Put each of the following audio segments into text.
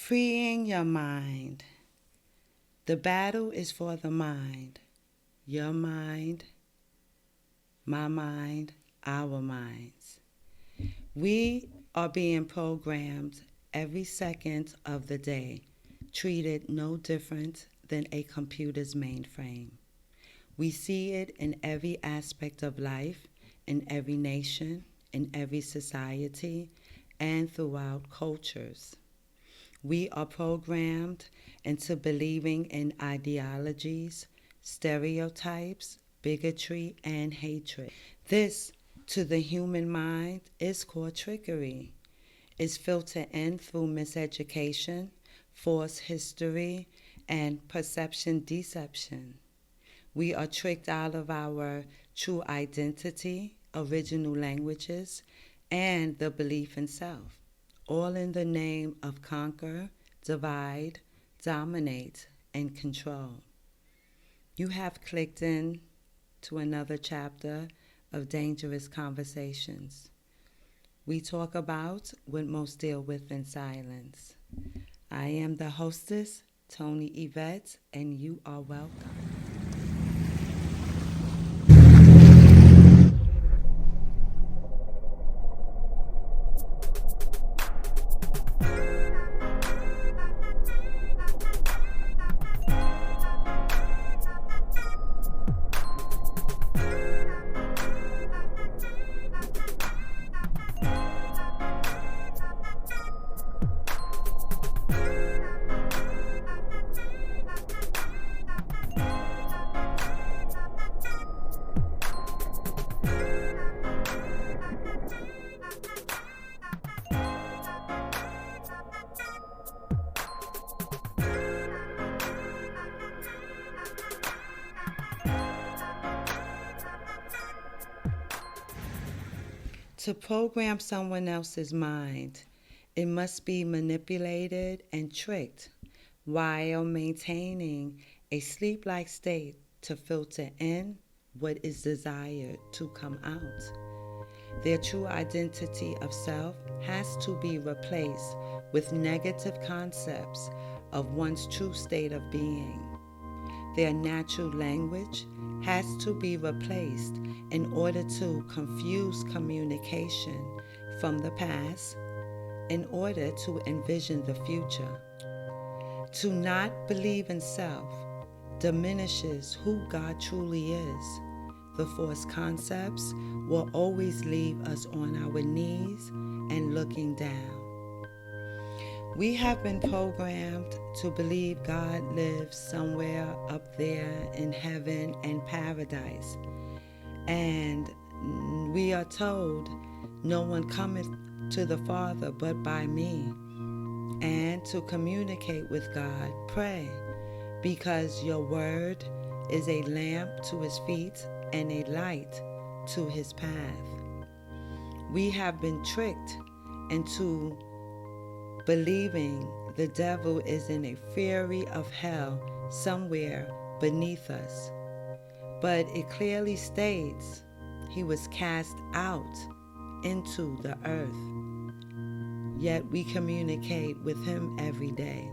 Freeing your mind. The battle is for the mind. Your mind, my mind, our minds. We are being programmed every second of the day, treated no different than a computer's mainframe. We see it in every aspect of life, in every nation, in every society, and throughout cultures. We are programmed into believing in ideologies, stereotypes, bigotry, and hatred. This, to the human mind, is called trickery. It's filtered in through miseducation, false history, and perception deception. We are tricked out of our true identity, original languages, and the belief in self, all in the name of conquer, divide, dominate, and control. You have clicked in to another chapter of Dangerous Conversations. We talk about what most deal with in silence. I am the hostess, Tony Yvette, and you are welcome. To program someone else's mind, it must be manipulated and tricked while maintaining a sleep-like state to filter in what is desired to come out. Their true identity of self has to be replaced with negative concepts of one's true state of being. Their natural language has to be replaced in order to confuse communication from the past in order to envision the future. To not believe in self diminishes who God truly is. The false concepts will always leave us on our knees and looking down. We have been programmed to believe God lives somewhere up there in heaven and paradise. And we are told, no one cometh to the Father but by me. And to communicate with God, pray, because your word is a lamp to his feet and a light to his path. We have been tricked into believing the devil is in a fury of hell somewhere beneath us. But it clearly states he was cast out into the earth. Yet we communicate with him every day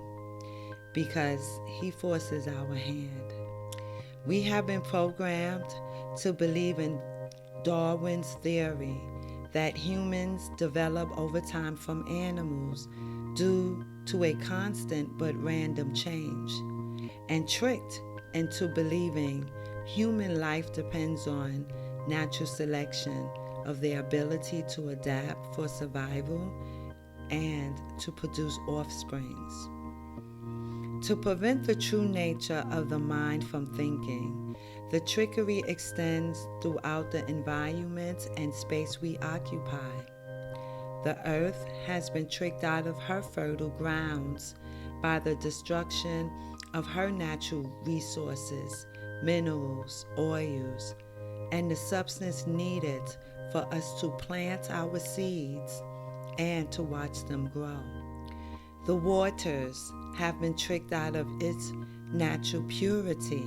because he forces our hand. We have been programmed to believe in Darwin's theory that humans develop over time from animals due to a constant but random change, and tricked into believing human life depends on natural selection of their ability to adapt for survival and to produce offsprings. To prevent the true nature of the mind from thinking, the trickery extends throughout the environment and space we occupy. The earth has been tricked out of her fertile grounds by the destruction of her natural resources, minerals, oils, and the substance needed for us to plant our seeds and to watch them grow. The waters have been tricked out of its natural purity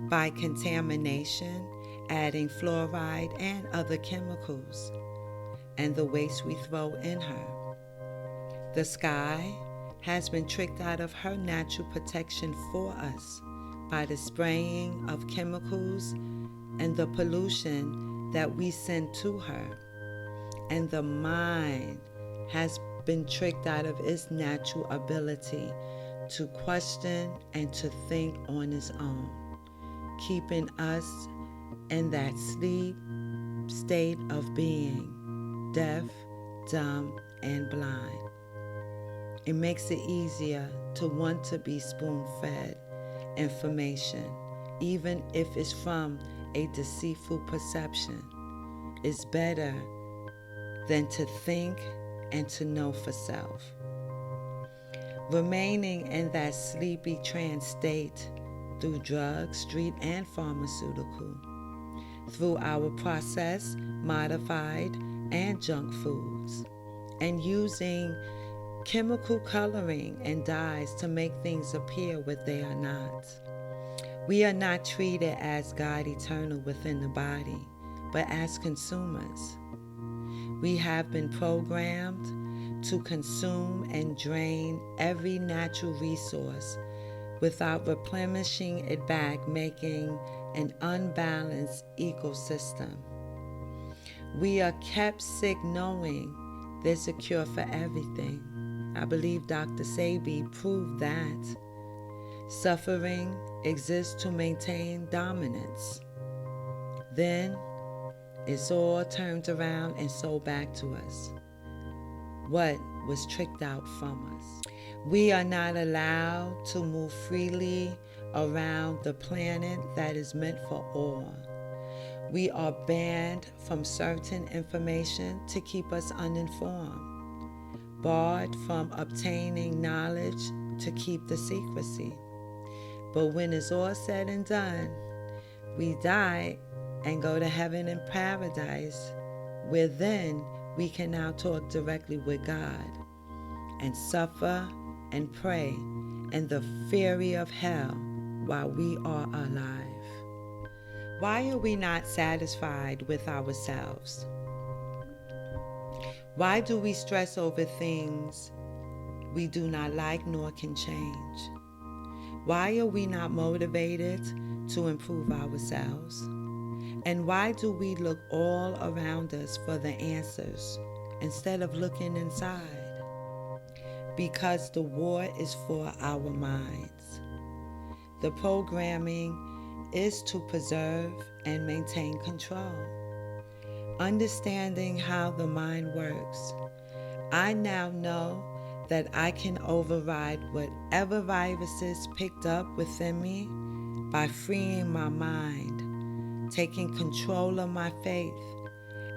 by contamination, adding fluoride and other chemicals, and the waste we throw in her. The sky has been tricked out of her natural protection for us by the spraying of chemicals and the pollution that we send to her. And the mind has been tricked out of its natural ability to question and to think on its own, keeping us in that sleep state of being deaf, dumb, and blind. It makes it easier to want to be spoon-fed information, even if it's from a deceitful perception. It's better than to think and to know for self. Remaining in that sleepy trance state through drugs, street, and pharmaceutical, through our processed, modified, and junk foods, and using chemical coloring and dyes to make things appear what they are not. We are not treated as God eternal within the body, but as consumers. We have been programmed to consume and drain every natural resource without replenishing it back, making an unbalanced ecosystem. We are kept sick knowing there's a cure for everything. I believe Dr. Sebi proved that. Suffering exists to maintain dominance. Then it's all turned around and sold back to us. What was tricked out from us? We are not allowed to move freely around the planet that is meant for all. We are banned from certain information to keep us uninformed, barred from obtaining knowledge to keep the secrecy. But when it's all said and done, we die and go to heaven and paradise, where then we can now talk directly with God and suffer and pray in the fury of hell while we are alive. Why are we not satisfied with ourselves? Why do we stress over things we do not like nor can change? Why are we not motivated to improve ourselves? And why do we look all around us for the answers instead of looking inside? Because the war is for our minds. The programming is to preserve and maintain control. Understanding how the mind works, I now know that I can override whatever viruses picked up within me by freeing my mind, taking control of my faith,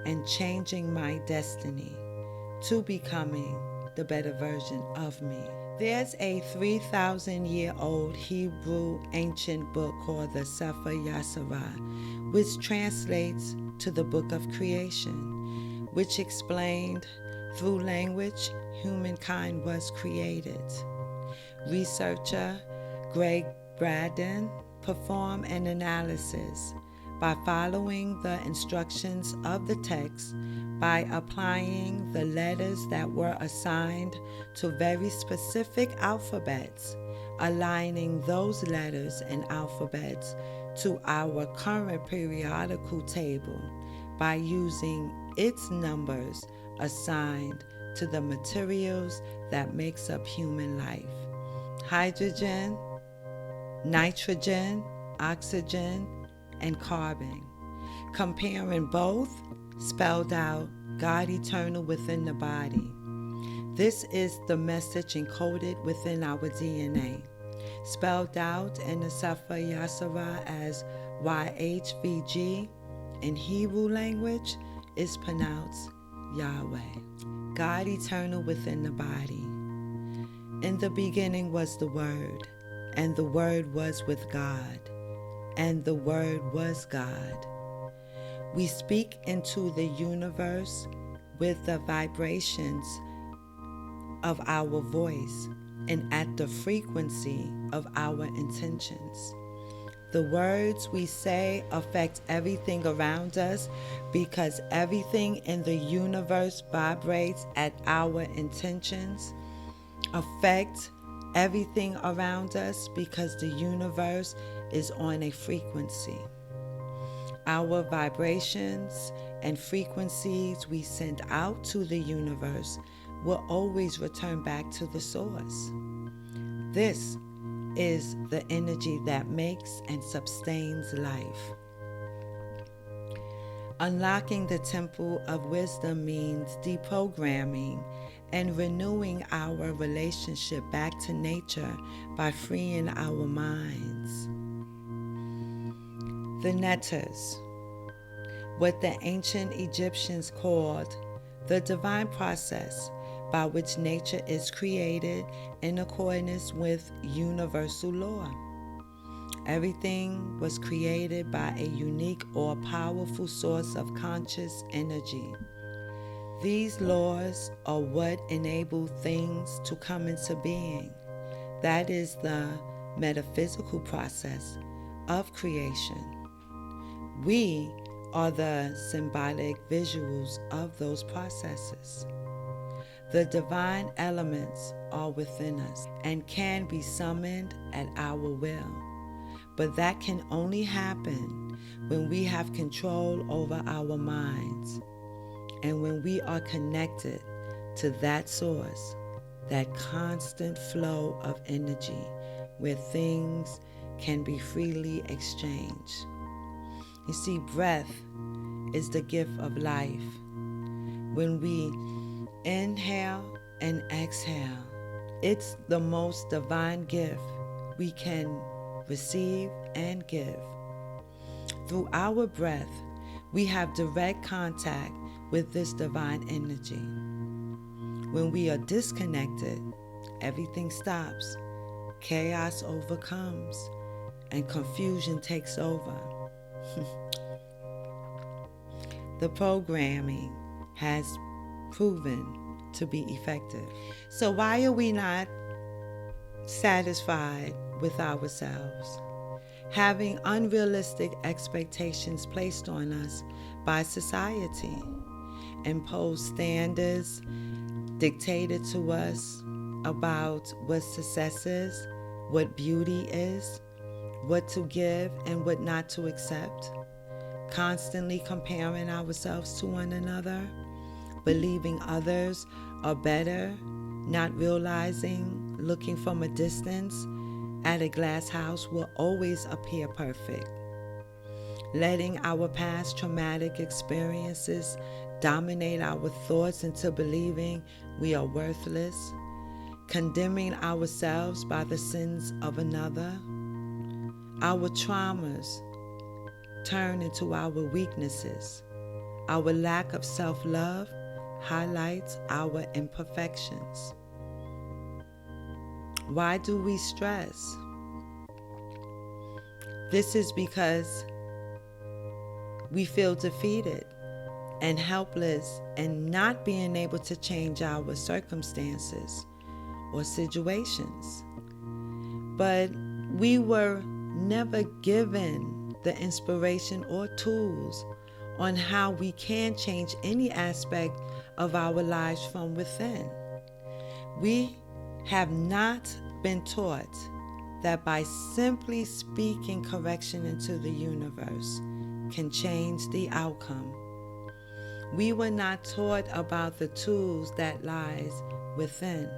and changing my destiny to becoming the better version of me. There's a 3,000-year-old Hebrew ancient book called the Sefer Yasarah, which translates to the Book of Creation, which explained through language humankind was created. Researcher Greg Braden performed an analysis by following the instructions of the text by applying the letters that were assigned to very specific alphabets, aligning those letters and alphabets to our current periodical table by using its numbers assigned to the materials that makes up human life: hydrogen, nitrogen, oxygen, and carbon. Comparing both spelled out God eternal within the body. This is the message encoded within our DNA, spelled out in the Sefer Yasarah as YHVG. In Hebrew language is pronounced Yahweh. God eternal within the body. In the beginning was the Word, and the Word was with God, and the Word was God. We speak into the universe with the vibrations of our voice and at the frequency of our intentions. The words we say affect everything around us because everything in the universe vibrates at our intentions. affect everything around us because the universe is on a frequency. Our vibrations and frequencies we send out to the universe will always return back to the source. This is the energy that makes and sustains life. Unlocking the temple of wisdom means deprogramming and renewing our relationship back to nature by freeing our minds. The Netters, what the ancient Egyptians called the divine process by which nature is created in accordance with universal law. Everything was created by a unique or powerful source of conscious energy. These laws are what enable things to come into being. That is the metaphysical process of creation. We are the symbolic visuals of those processes. The divine elements are within us and can be summoned at our will. But that can only happen when we have control over our minds and when we are connected to that source, that constant flow of energy where things can be freely exchanged. You see, breath is the gift of life. When we inhale and exhale, it's the most divine gift we can receive and give. Through our breath, we have direct contact with this divine energy. When we are disconnected, everything stops, chaos overcomes, and confusion takes over. The programming has proven to be effective. So why are we not satisfied with ourselves? Having unrealistic expectations placed on us by society, imposed standards dictated to us about what success is, what beauty is, what to give and what not to accept, constantly comparing ourselves to one another, believing others are better, not realizing looking from a distance at a glass house will always appear perfect. Letting our past traumatic experiences dominate our thoughts into believing we are worthless, condemning ourselves by the sins of another. Our traumas turn into our weaknesses. Our lack of self-love highlights our imperfections. Why do we stress? This is because we feel defeated and helpless and not being able to change our circumstances or situations. But we were never given the inspiration or tools on how we can change any aspect of our lives from within. We have not been taught that by simply speaking correction into the universe can change the outcome. We were not taught about the tools that lies within,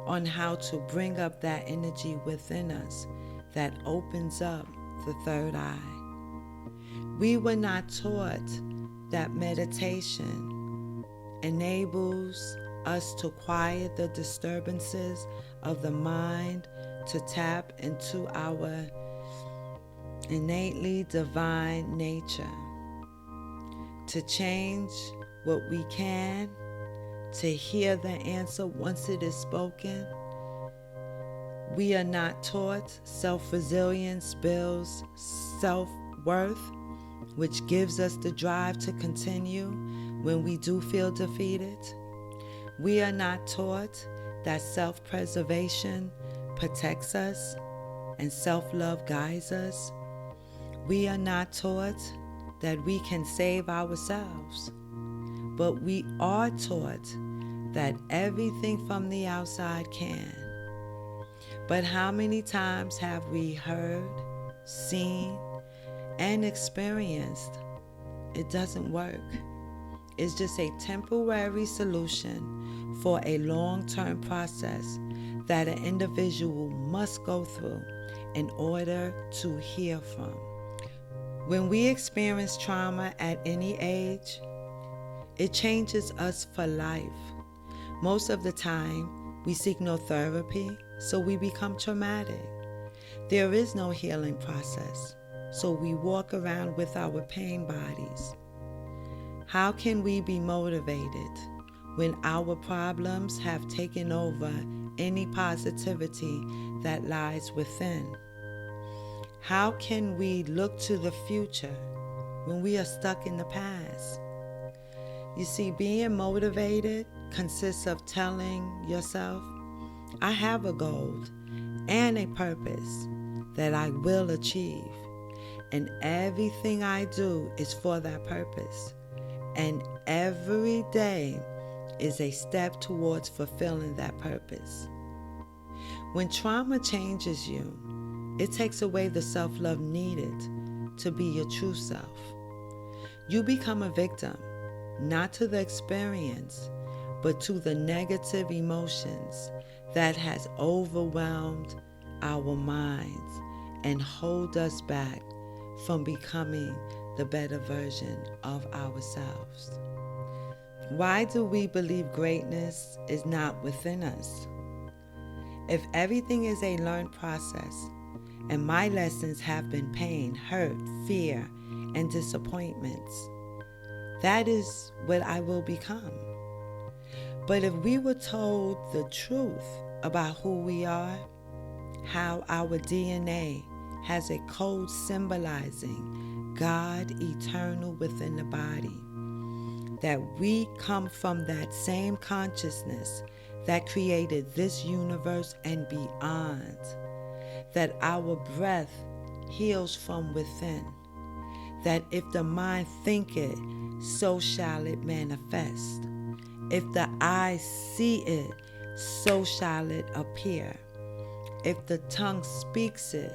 on how to bring up that energy within us that opens up the third eye. We were not taught that meditation enables us to quiet the disturbances of the mind, to tap into our innately divine nature, to change what we can, to hear the answer once it is spoken. We are not taught self-resilience builds self-worth, which gives us the drive to continue when we do feel defeated. We are not taught that self-preservation protects us and self-love guides us. We are not taught that we can save ourselves, but we are taught that everything from the outside can. But how many times have we heard, seen, and experienced it doesn't work? It's just a temporary solution for a long-term process that an individual must go through in order to heal from. When we experience trauma at any age, it changes us for life. Most of the time, we seek no therapy, so we become traumatic. There is no healing process, so we walk around with our pain bodies. How can we be motivated when our problems have taken over any positivity that lies within? How can we look to the future when we are stuck in the past? You see, being motivated consists of telling yourself, I have a goal and a purpose that I will achieve, and everything I do is for that purpose. And every day is a step towards fulfilling that purpose. When trauma changes you, it takes away the self-love needed to be your true self. You become a victim, not to the experience, but to the negative emotions that has overwhelmed our minds and hold us back from becoming the better version of ourselves. Why do we believe greatness is not within us? If everything is a learned process, and my lessons have been pain, hurt, fear, and disappointments, that is what I will become. But if we were told the truth about who we are, how our DNA has a code symbolizing God eternal within the body, that we come from that same consciousness that created this universe and beyond, that our breath heals from within, that if the mind thinketh, so shall it manifest. If the eye see it, so shall it appear. If the tongue speaks it,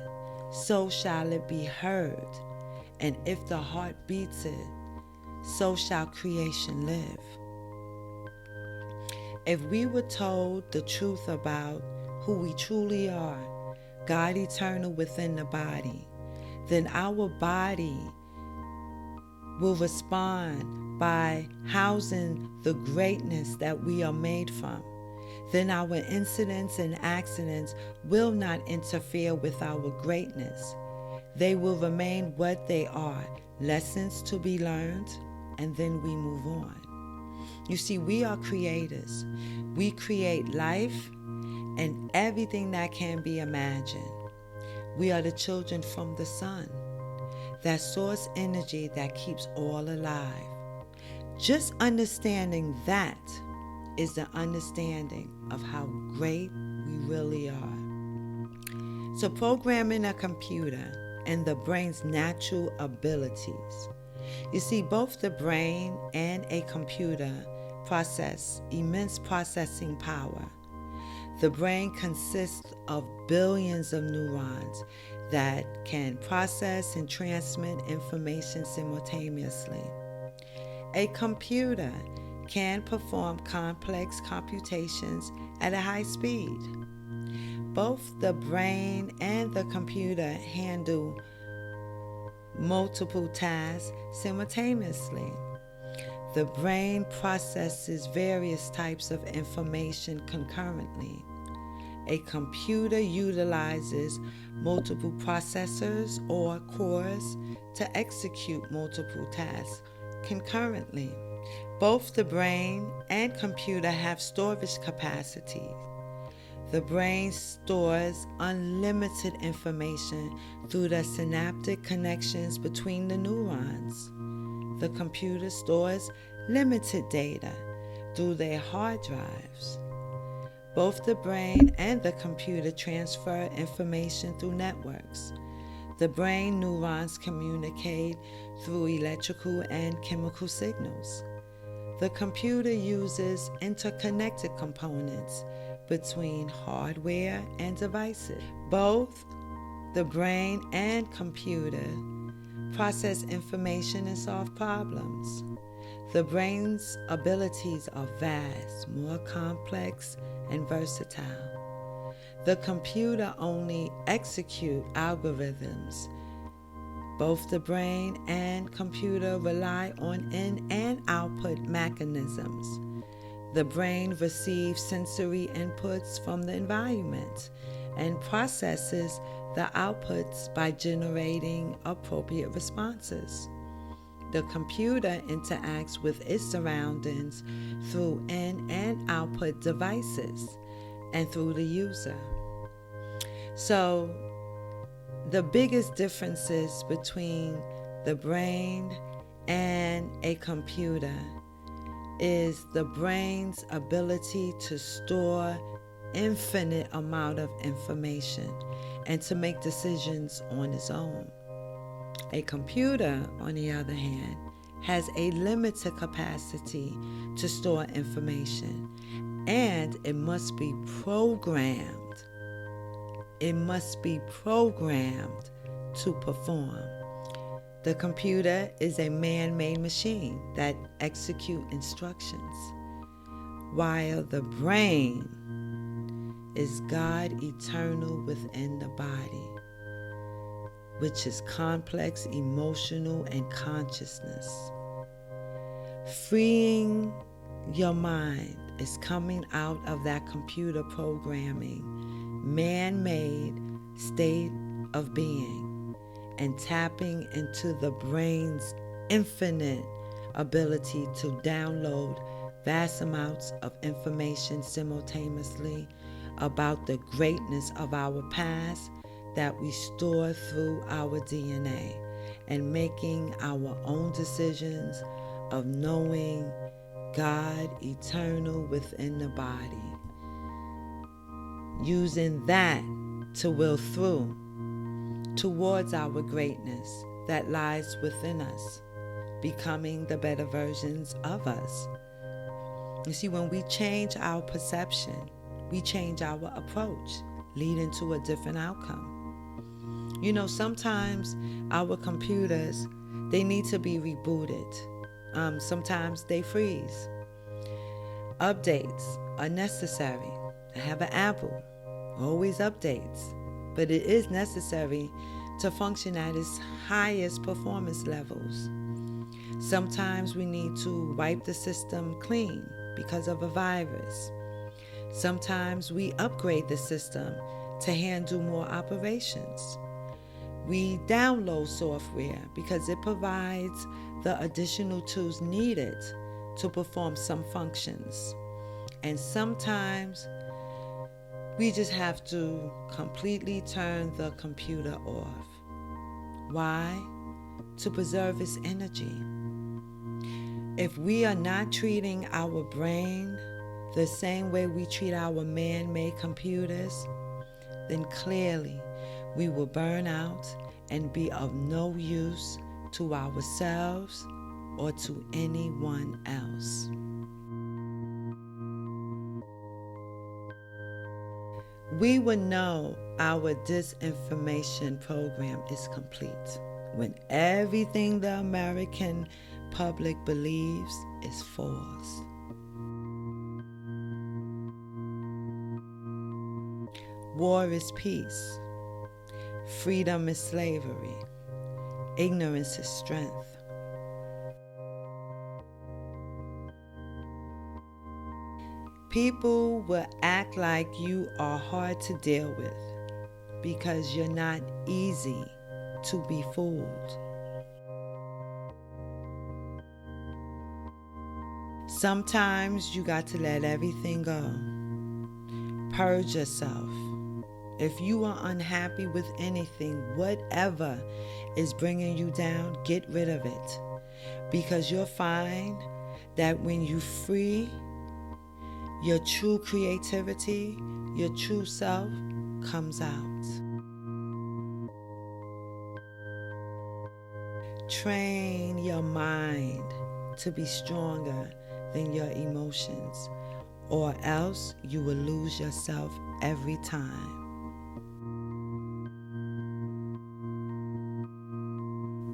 so shall it be heard. And if the heart beats it, so shall creation live. If we were told the truth about who we truly are, God eternal within the body, then our body will respond by housing the greatness that we are made from. Then our incidents and accidents will not interfere with our greatness. They will remain what they are, lessons to be learned, and then we move on. You see, we are creators. We create life and everything that can be imagined. We are the children from the sun, that source energy that keeps all alive. Just understanding that is the understanding of how great we really are. So programming a computer and the brain's natural abilities. You see, both the brain and a computer possess immense processing power. The brain consists of billions of neurons that can process and transmit information simultaneously. A computer can perform complex computations at a high speed. Both the brain and the computer handle multiple tasks simultaneously. The brain processes various types of information concurrently. A computer utilizes multiple processors or cores to execute multiple tasks concurrently. Both the brain and computer have storage capacity. The brain stores unlimited information through the synaptic connections between the neurons. The computer stores limited data through their hard drives. Both the brain and the computer transfer information through networks. The brain neurons communicate through electrical and chemical signals. The computer uses interconnected components between hardware and devices. Both the brain and computer process information and solve problems. The brain's abilities are vast, more complex, and versatile. The computer only executes algorithms. Both the brain and computer rely on in and output mechanisms. The brain receives sensory inputs from the environment and processes the outputs by generating appropriate responses. The computer interacts with its surroundings through in and output devices and through the user. So, the biggest differences between the brain and a computer is the brain's ability to store infinite amount of information and to make decisions on its own. A computer, on the other hand, has a limited capacity to store information, and it must be programmed. It must be programmed to perform. The computer is a man-made machine that executes instructions, while the brain is God eternal within the body, which is complex, emotional, and consciousness. Freeing your mind is coming out of that computer programming, man-made state of being, and tapping into the brain's infinite ability to download vast amounts of information simultaneously about the greatness of our past that we store through our DNA, and making our own decisions of knowing God eternal within the body. Using that to will through towards our greatness that lies within us, becoming the better versions of us. You see, when we change our perception, we change our approach, leading to a different outcome. You know, sometimes our computers, they need to be rebooted. Sometimes they freeze. Updates are necessary. I have an Apple, always updates, but it is necessary to function at its highest performance levels. Sometimes we need to wipe the system clean because of a virus. Sometimes we upgrade the system to handle more operations. We download software because it provides the additional tools needed to perform some functions. And sometimes we just have to completely turn the computer off. Why? To preserve its energy. If we are not treating our brain the same way we treat our man-made computers, then clearly we will burn out and be of no use to ourselves or to anyone else. We will know our disinformation program is complete when everything the American public believes is false. War is peace. Freedom is slavery. Ignorance is strength. People will act like you are hard to deal with because you're not easy to be fooled. Sometimes you got to let everything go. Purge yourself. If you are unhappy with anything, whatever is bringing you down, get rid of it. Because you'll find that when you free your true creativity, your true self comes out. Train your mind to be stronger than your emotions, or else you will lose yourself every time.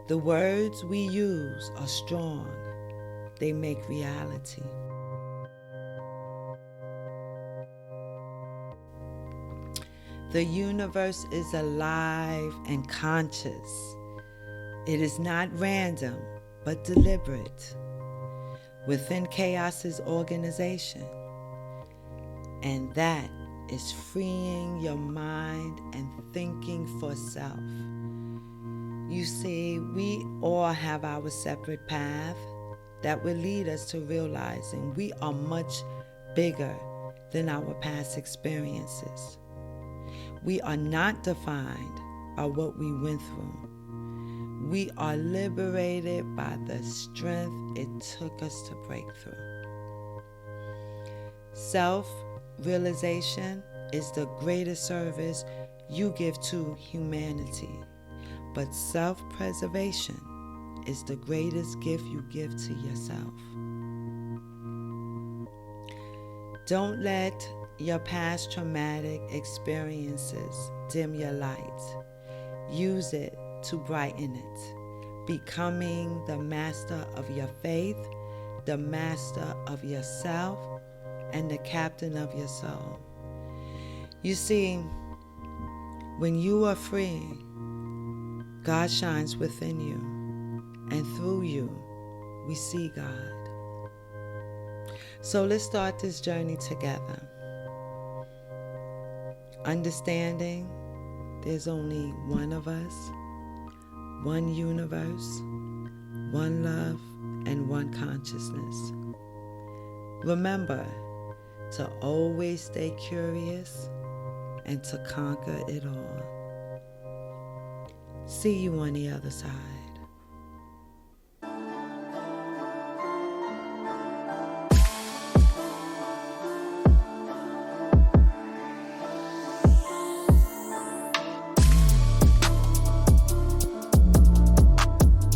The words we use are strong. They make reality. The universe is alive and conscious. It is not random, but deliberate. Within chaos is organization. And that is freeing your mind and thinking for self. You see, we all have our separate path that will lead us to realizing we are much bigger than our past experiences. We are not defined by what we went through. We are liberated by the strength it took us to break through. Self-realization is the greatest service you give to humanity, but self-preservation is the greatest gift you give to yourself. Don't let your past traumatic experiences dim your light. Use it to brighten it, becoming the master of your faith, the master of yourself, and the captain of your soul. You see, when you are free, God shines within you, and through you, we see God. So let's start this journey together. Understanding there's only one of us, one universe, one love, and one consciousness. Remember to always stay curious and to conquer it all. See you on the other side.